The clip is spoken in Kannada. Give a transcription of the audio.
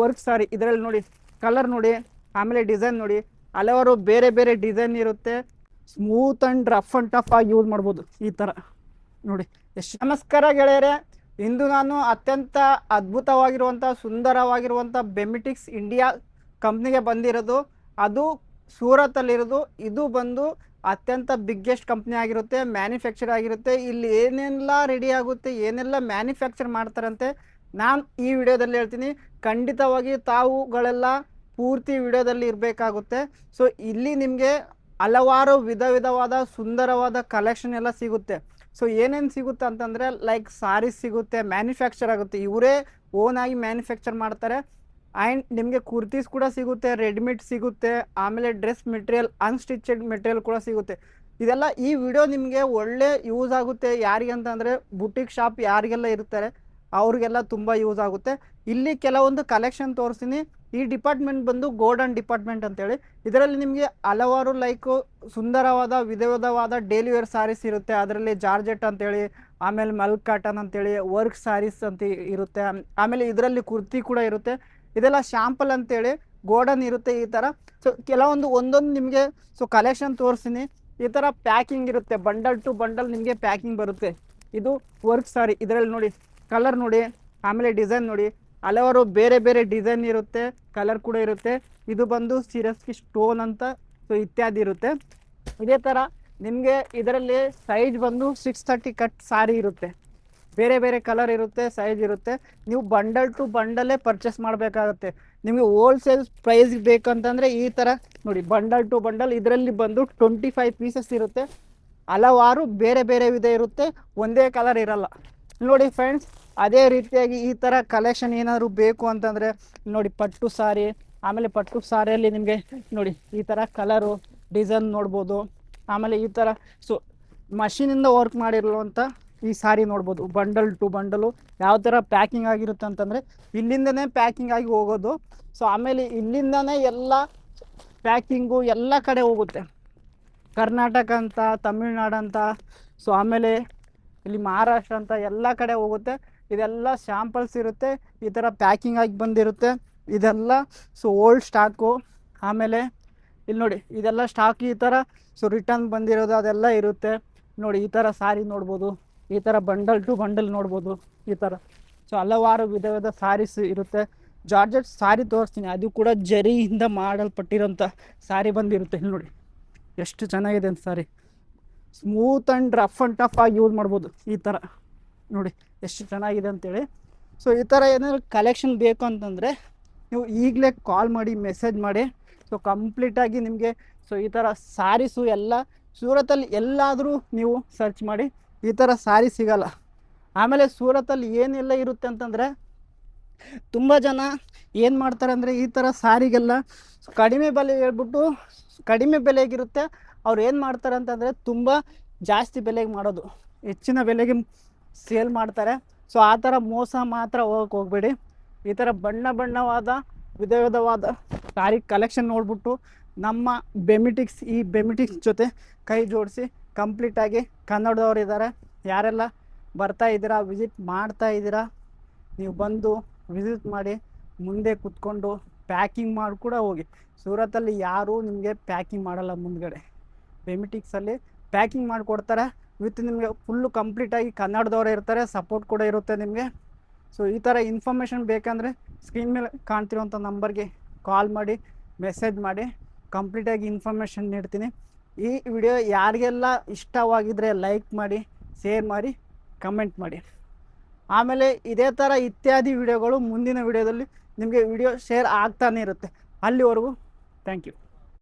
ವರ್ಕ್ ಸಾರಿ ಇದರಲ್ಲಿ ನೋಡಿ ಕಲರ್ ನೋಡಿ, ಆಮೇಲೆ ಡಿಸೈನ್ ನೋಡಿ, ಹಲವಾರು ಬೇರೆ ಬೇರೆ ಡಿಸೈನ್ ಇರುತ್ತೆ. Smooth and rough and tough ಆಗಿ ಯೂಸ್ ಮಾಡ್ಬೋದು ಈ ಥರ ನೋಡಿ. ಎಷ್ಟು ನಮಸ್ಕಾರ ಗೆಳೆಯರೆ, ಇಂದು ನಾನು ಅತ್ಯಂತ ಅದ್ಭುತವಾಗಿರುವಂಥ ಸುಂದರವಾಗಿರುವಂಥ ಬೆಮಿಟಿಕ್ಸ್ ಇಂಡಿಯಾ ಕಂಪ್ನಿಗೆ ಬಂದಿರೋದು. ಅದು ಸೂರತಲ್ಲಿರೋದು. ಇದು ಬಂದು ಅತ್ಯಂತ ಬಿಗ್ಗೆಸ್ಟ್ ಕಂಪ್ನಿ ಆಗಿರುತ್ತೆ, ಮ್ಯಾನುಫ್ಯಾಕ್ಚರ್ ಆಗಿರುತ್ತೆ. ಇಲ್ಲಿ ಏನೆಲ್ಲ ರೆಡಿ ಆಗುತ್ತೆ, ಏನೆಲ್ಲ ಮ್ಯಾನುಫ್ಯಾಕ್ಚರ್ ಮಾಡ್ತಾರಂತೆ ನಾನು ಈ ವಿಡಿಯೋದಲ್ಲಿ ಹೇಳ್ತೀನಿ. ಖಂಡಿತವಾಗಿ ತಾವುಗಳೆಲ್ಲ ಪೂರ್ತಿ ವಿಡಿಯೋದಲ್ಲಿ ಇರಬೇಕಾಗುತ್ತೆ. ಸೊ ಇಲ್ಲಿ ನಿಮಗೆ ಹಲವಾರು ವಿಧವಾದ ಸುಂದರವಾದ ಕಲೆಕ್ಷನ್ ಎಲ್ಲ ಸಿಗುತ್ತೆ. ಸೊ ಏನೇನು ಸಿಗುತ್ತೆ ಅಂತಂದರೆ ಲೈಕ್ ಸಾರೀಸ್ ಸಿಗುತ್ತೆ, ಮ್ಯಾನುಫ್ಯಾಕ್ಚರ್ ಆಗುತ್ತೆ, ಇವರೇ ಓನಾಗಿ ಮ್ಯಾನುಫ್ಯಾಕ್ಚರ್ ಮಾಡ್ತಾರೆ. ಆ್ಯಂಡ್ ನಿಮಗೆ ಕುರ್ತೀಸ್ ಕೂಡ ಸಿಗುತ್ತೆ, ರೆಡಿಮೇಡ್ ಸಿಗುತ್ತೆ, ಆಮೇಲೆ ಡ್ರೆಸ್ ಮೆಟೀರಿಯಲ್, ಅನ್ಸ್ಟಿಚೆಡ್ ಮೆಟೀರಿಯಲ್ ಕೂಡ ಸಿಗುತ್ತೆ. ಇದೆಲ್ಲ ಈ ವಿಡಿಯೋ ನಿಮಗೆ ಒಳ್ಳೆ ಯೂಸ್ ಆಗುತ್ತೆ. ಯಾರಿಗೆ ಅಂತಂದರೆ ಬುಟಿಕ್ ಶಾಪ್ ಯಾರಿಗೆಲ್ಲ ಇರ್ತಾರೆ ಅವ್ರಿಗೆಲ್ಲ ತುಂಬ ಯೂಸ್ ಆಗುತ್ತೆ. ಇಲ್ಲಿ ಕೆಲವೊಂದು ಕಲೆಕ್ಷನ್ ತೋರಿಸ್ತೀನಿ. ಈ ಡಿಪಾರ್ಟ್ಮೆಂಟ್ ಬಂದು ಗೋಲ್ಡನ್ ಡಿಪಾರ್ಟ್ಮೆಂಟ್ ಅಂತೇಳಿ. ಇದರಲ್ಲಿ ನಿಮಗೆ ಹಲವಾರು ಲೈಕು ಸುಂದರವಾದ ವಿಧವಾದ ಡೈಲಿ ವೇರ್ ಸಾರೀಸ್ ಇರುತ್ತೆ. ಅದರಲ್ಲಿ ಜಾರ್ಜೆಟ್ ಅಂತೇಳಿ, ಆಮೇಲೆ ಮಲ್ಕ್ ಕಾಟನ್ ಅಂತೇಳಿ, ವರ್ಕ್ ಸಾರೀಸ್ ಅಂತ ಇರುತ್ತೆ. ಆಮೇಲೆ ಇದರಲ್ಲಿ ಕುರ್ತಿ ಕೂಡ ಇರುತ್ತೆ. ಇದೆಲ್ಲ ಶಾಂಪಲ್ ಅಂತೇಳಿ ಗೋಲ್ಡನ್ ಇರುತ್ತೆ ಈ ಥರ. ಸೊ ಕೆಲವೊಂದು ಒಂದೊಂದು ನಿಮಗೆ ಸೊ ಕಲೆಕ್ಷನ್ ತೋರಿಸ್ತೀನಿ. ಈ ಥರ ಪ್ಯಾಕಿಂಗ್ ಇರುತ್ತೆ, ಬಂಡಲ್ ಟು ಬಂಡಲ್ ನಿಮಗೆ ಪ್ಯಾಕಿಂಗ್ ಬರುತ್ತೆ. ಇದು ವರ್ಕ್ ಸಾರಿ ಇದರಲ್ಲಿ ನೋಡಿ ಕಲರ್ ನೋಡಿ, ಆಮೇಲೆ ಡಿಸೈನ್ ನೋಡಿ, ಹಲವಾರು ಬೇರೆ ಬೇರೆ ಡಿಸೈನ್ ಇರುತ್ತೆ, ಕಲರ್ ಕೂಡ ಇರುತ್ತೆ. ಇದು ಬಂದು ಸಿರಸ್ಕಿ ಸ್ಟೋನ್ ಅಂತ ಸೊ ಇತ್ಯಾದಿ ಇರುತ್ತೆ. ಇದೇ ಥರ ನಿಮಗೆ ಇದರಲ್ಲಿ ಸೈಜ್ ಬಂದು 630 ಕಟ್ ಸಾರಿ ಇರುತ್ತೆ. ಬೇರೆ ಬೇರೆ ಕಲರ್ ಇರುತ್ತೆ, ಸೈಜ್ ಇರುತ್ತೆ. ನೀವು ಬಂಡಲ್ ಟು ಬಂಡಲ್ಲೇ ಪರ್ಚೇಸ್ ಮಾಡಬೇಕಾಗುತ್ತೆ. ನಿಮಗೆ ಹೋಲ್ಸೇಲ್ ಪ್ರೈಸ್ ಬೇಕಂತಂದರೆ ಈ ಥರ ನೋಡಿ, ಬಂಡಲ್ ಟು ಬಂಡಲ್ ಇದರಲ್ಲಿ ಬಂದು 25 ಪೀಸಸ್ ಇರುತ್ತೆ. ಹಲವಾರು ಬೇರೆ ಬೇರೆ ವಿಧ ಇರುತ್ತೆ, ಒಂದೇ ಕಲರ್ ಇರಲ್ಲ ನೋಡಿ ಫ್ರೆಂಡ್ಸ್. ಅದೇ ರೀತಿಯಾಗಿ ಈ ಥರ ಕಲೆಕ್ಷನ್ ಏನಾದರೂ ಬೇಕು ಅಂತಂದರೆ ನೋಡಿ, ಪಟ್ಟು ಸಾರಿ, ಆಮೇಲೆ ಪಟ್ಟು ಸಾರಿಯಲ್ಲಿ ನಿಮಗೆ ನೋಡಿ ಈ ಥರ ಕಲರು ಡಿಸೈನ್ ನೋಡ್ಬೋದು. ಆಮೇಲೆ ಈ ಥರ ಸೊ ಮಷೀನಿಂದ ವರ್ಕ್ ಮಾಡಿರುವಂಥ ಈ ಸಾರಿ ನೋಡ್ಬೋದು. ಬಂಡಲ್ ಟು ಬಂಡಲು ಯಾವ ಥರ ಪ್ಯಾಕಿಂಗ್ ಆಗಿರುತ್ತೆ ಅಂತಂದರೆ ಇಲ್ಲಿಂದನೇ ಪ್ಯಾಕಿಂಗ್ ಆಗಿ ಹೋಗೋದು. ಸೊ ಆಮೇಲೆ ಇಲ್ಲಿಂದನೇ ಎಲ್ಲ ಪ್ಯಾಕಿಂಗು ಎಲ್ಲ ಕಡೆ ಹೋಗುತ್ತೆ, ಕರ್ನಾಟಕ ಅಂತ, ತಮಿಳ್ನಾಡು ಅಂತ, ಸೊ ಆಮೇಲೆ ಇಲ್ಲಿ ಮಹಾರಾಷ್ಟ್ರ ಅಂತ ಎಲ್ಲ ಕಡೆ ಹೋಗುತ್ತೆ. ಇದೆಲ್ಲ ಶಾಂಪಲ್ಸ್ ಇರುತ್ತೆ, ಈ ಥರ ಪ್ಯಾಕಿಂಗ್ ಆಗಿ ಬಂದಿರುತ್ತೆ. ಇದೆಲ್ಲ ಸೊ ಓಲ್ಡ್ ಸ್ಟಾಕು. ಆಮೇಲೆ ಇಲ್ಲಿ ನೋಡಿ ಇದೆಲ್ಲ ಸ್ಟಾಕ್ ಈ ಥರ ಸೊ ರಿಟರ್ನ್ ಬಂದಿರೋದು ಅದೆಲ್ಲ ಇರುತ್ತೆ ನೋಡಿ. ಈ ಥರ ಸಾರಿ ನೋಡ್ಬೋದು, ಈ ಥರ ಬಂಡಲ್ ಟು ಬಂಡಲ್ ನೋಡ್ಬೋದು ಈ ಥರ. ಸೊ ಹಲವಾರು ವಿಧವಾದ ಸಾರೀಸ್ ಇರುತ್ತೆ. ಜಾರ್ಜೆಟ್ ಸಾರಿ ತೋರಿಸ್ತೀನಿ, ಅದು ಕೂಡ ಜರಿಯಿಂದ ಮಾಡಲ್ಪಟ್ಟಿರೋಂಥ ಸಾರಿ ಬಂದಿರುತ್ತೆ. ಇಲ್ಲಿ ನೋಡಿ ಎಷ್ಟು ಚೆನ್ನಾಗಿದೆ ಅಂತ ಸಾರಿ. Smooth and rough and tough ಆಗಿ ಯೂಸ್ ಮಾಡ್ಬೋದು ಈ ಥರ ನೋಡಿ ಎಷ್ಟು ಚೆನ್ನಾಗಿದೆ ಅಂತೇಳಿ. ಸೊ ಈ ಥರ ಏನಾದರೂ ಕಲೆಕ್ಷನ್ ಬೇಕು ಅಂತಂದರೆ ನೀವು ಈಗಲೇ ಕಾಲ್ ಮಾಡಿ, ಮೆಸೇಜ್ ಮಾಡಿ. ಸೊ ಕಂಪ್ಲೀಟಾಗಿ ನಿಮಗೆ ಸೊ ಈ ಥರ ಸಾರೀಸು ಎಲ್ಲ ಸೂರತಲ್ಲಿ ಎಲ್ಲಾದರೂ ನೀವು ಸರ್ಚ್ ಮಾಡಿ ಈ ಥರ ಸಾರಿ ಸಿಗಲ್ಲ. ಆಮೇಲೆ ಸೂರತಲ್ಲಿ ಏನೆಲ್ಲ ಇರುತ್ತೆ ಅಂತಂದರೆ ತುಂಬ ಜನ ಏನು ಮಾಡ್ತಾರೆ ಅಂದರೆ ಈ ಥರ ಸಾರಿಗೆಲ್ಲ ಕಡಿಮೆ ಬೆಲೆ ಹೇಳ್ಬಿಟ್ಟು, ಕಡಿಮೆ ಬೆಲೆಗಿರುತ್ತೆ, ಅವ್ರು ಏನು ಮಾಡ್ತಾರೆ ಅಂತಂದರೆ ತುಂಬ ಜಾಸ್ತಿ ಬೆಲೆಗೆ ಮಾಡೋದು, ಹೆಚ್ಚಿನ ಬೆಲೆಗೆ ಸೇಲ್ ಮಾಡ್ತಾರೆ. ಸೊ ಆ ಥರ ಮೋಸ ಮಾತ್ರ ಹೋಗಕ್ಕೆ ಹೋಗಬೇಡಿ. ಈ ಥರ ಬಣ್ಣವಾದ ವಿಧವಾದ ಸಾರಿ ಕಲೆಕ್ಷನ್ ನೋಡ್ಬಿಟ್ಟು ನಮ್ಮ ಈ ಬೆಮಿಟಿಕ್ಸ್ ಜೊತೆ ಕೈ ಜೋಡಿಸಿ ಕಂಪ್ಲೀಟಾಗಿ ಕನ್ನಡದವ್ರು ಇದ್ದಾರೆ. ಯಾರೆಲ್ಲ ಬರ್ತಾ ಇದ್ದೀರಾ, ವಿಸಿಟ್ ಮಾಡ್ತಾ ಇದ್ದೀರಾ, ನೀವು ಬಂದು ವಿಸಿಟ್ ಮಾಡಿ, ಮುಂದೆ ಕೂತ್ಕೊಂಡು ಪ್ಯಾಕಿಂಗ್ ಮಾಡಿ ಕೂಡ ಹೋಗಿ. ಸೂರತಲ್ಲಿ ಯಾರೂ ನಿಮಗೆ ಪ್ಯಾಕಿಂಗ್ ಮಾಡಲ್ಲ, ಮುಂದ್ಗಡೆ ಬೆಮಿಟಿಕ್ಸಲ್ಲಿ ಪ್ಯಾಕಿಂಗ್ ಮಾಡಿಕೊಡ್ತಾರೆ. ವಿತ್ ನಿಮಗೆ ಫುಲ್ಲು ಕಂಪ್ಲೀಟಾಗಿ ಕನ್ನಡದವರೇ ಇರ್ತಾರೆ, ಸಪೋರ್ಟ್ ಕೂಡ ಇರುತ್ತೆ ನಿಮಗೆ. ಸೊ ಈ ಥರ ಇನ್ಫಾರ್ಮೇಷನ್ ಬೇಕಂದರೆ ಸ್ಕ್ರೀನ್ ಮೇಲೆ ಕಾಣ್ತಿರೋಂಥ ನಂಬರ್ಗೆ ಕಾಲ್ ಮಾಡಿ, ಮೆಸೇಜ್ ಮಾಡಿ, ಕಂಪ್ಲೀಟಾಗಿ ಇನ್ಫಾರ್ಮೇಷನ್ ನೀಡ್ತೀನಿ. ಈ ವಿಡಿಯೋ ಯಾರಿಗೆಲ್ಲ ಇಷ್ಟವಾಗಿದ್ದರೆ ಲೈಕ್ ಮಾಡಿ, ಶೇರ್ ಮಾಡಿ, ಕಮೆಂಟ್ ಮಾಡಿ. ಆಮೇಲೆ ಇದೇ ಥರ ಇತ್ಯಾದಿ ವಿಡಿಯೋಗಳು ಮುಂದಿನ ವಿಡಿಯೋದಲ್ಲಿ ನಿಮಗೆ ವಿಡಿಯೋ ಶೇರ್ ಆಗ್ತಾನೆ ಇರುತ್ತೆ. ಅಲ್ಲಿವರೆಗೂ ಥ್ಯಾಂಕ್ ಯು.